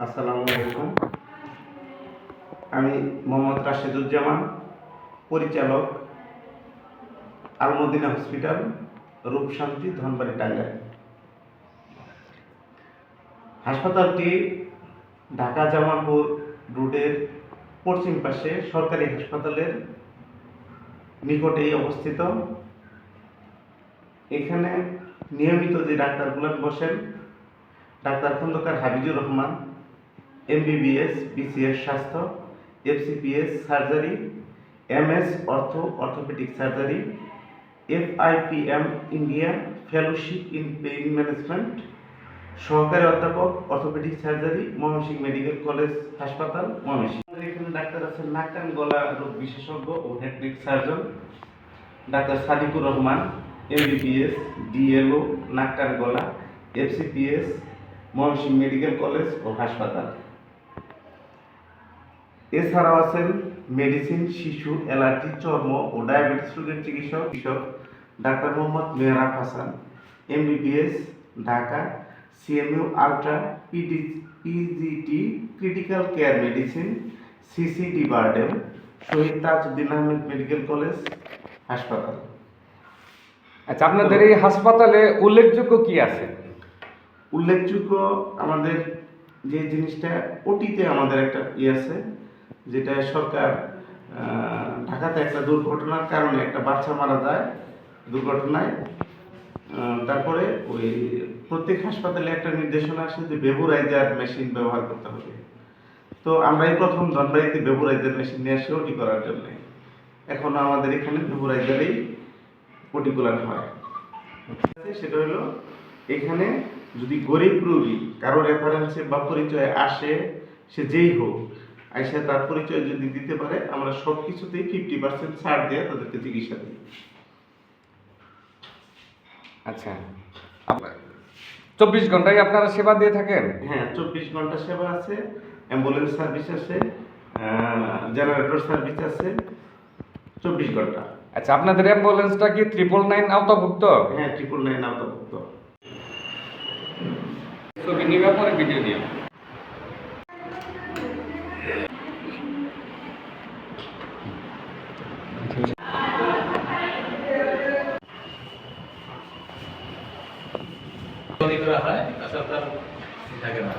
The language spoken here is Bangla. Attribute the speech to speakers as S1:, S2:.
S1: আসসালামু আলাইকুম। আমি মোহাম্মদ রাশেদুজ্জামান, পরিচালক, আলমদিনা হসপিটাল, রূপশান্তি, ধনবাড়ি, টাঙ্গাইল। হাসপাতালটি ঢাকা জামালপুর রোডের পশ্চিম পাশে সরকারি হাসপাতালের নিকটেই অবস্থিত। এখানে নিয়মিত যে ডাক্তারগুলো বসেন, doctor Khondokar Habizur Rahman, MBBS, BCS স্বাস্থ্য, FCPS surgery, MS orthopaedic surgery, FIPM India fellowship in pain management, সহকারী অধ্যাপক orthopaedic surgery, Mymensingh medical college হাসপাতাল, ময়মনসিংহ। এখানে ডাক্তার আছেন নাক কান গলা রোগ বিশেষজ্ঞ ও head neck surgeon doctor Sadikur Rahman, MBBS, DLO, নাক কান গলা, FCPS, ময়মনসিংহ মেডিকেল কলেজ ও হাসপাতাল। এছাড়াও আছেন মেডিসিন, শিশু, অ্যালার্জি, চর্ম ও ডায়াবেটিস রোগের চিকিৎসক doctor Mohammad Mehrab Hasan, MBBS, Dhaka, CMU ultra, PGT critical care medicine, CCD BIRDEM, Shaheed Tajuddin Ahmed medical college হাসপাতাল।
S2: আচ্ছা, আপনাদের এই হাসপাতালে উল্লেখযোগ্য কি আছে?
S1: উল্লেখযোগ্য আমাদের যে জিনিসটা, ওটিতে আমাদের একটা আছে, যেটা সরকার ঢাকাতে একটা দুর্ঘটনার কারণে একটা বাচ্চা মারা যায় দুর্ঘটনায়। তারপরে ওই প্রত্যেক হাসপাতালে একটা নির্দেশনা আসে যে ভেবুরাইজার মেশিন ব্যবহার করতে হবে। তো আমরা এই প্রথম ধনবাড়িতে ভেবুরাইজার মেশিন নিয়ে আসি ওটি করার জন্য। এখনো আমাদের এখানে ভেবুরাইজারেই ওটি করানো হয়। সেটা হলো, এখানে যদি গরিব রোগী কারো রেফারেন্সে বা পরিচয়ে আসে, সে যেই হোক, আইসা তার পরিচয় যদি দিতে পারে, আমরা সব কিছুতেই 50% ছাড় দিয়ে তাদেরকে চিকিৎসা দিই।
S2: আচ্ছা, 24 ঘন্টায় আপনারা সেবা দিয়ে থাকেন?
S1: হ্যাঁ, 24 ঘন্টা সেবা আছে, অ্যাম্বুলেন্স সার্ভিস আছে, জেনারেটর সার্ভিস আছে, 24 ঘন্টা।
S2: আচ্ছা, আপনাদের অ্যাম্বুলেন্সটা কি 999 আওতাভুক্ত?
S1: হ্যাঁ, 999 আওতাভুক্ত।
S2: ছবি নিবা পরে ভিডিও দিও।
S3: করা হয়, তাছাড়া তার থাকে না।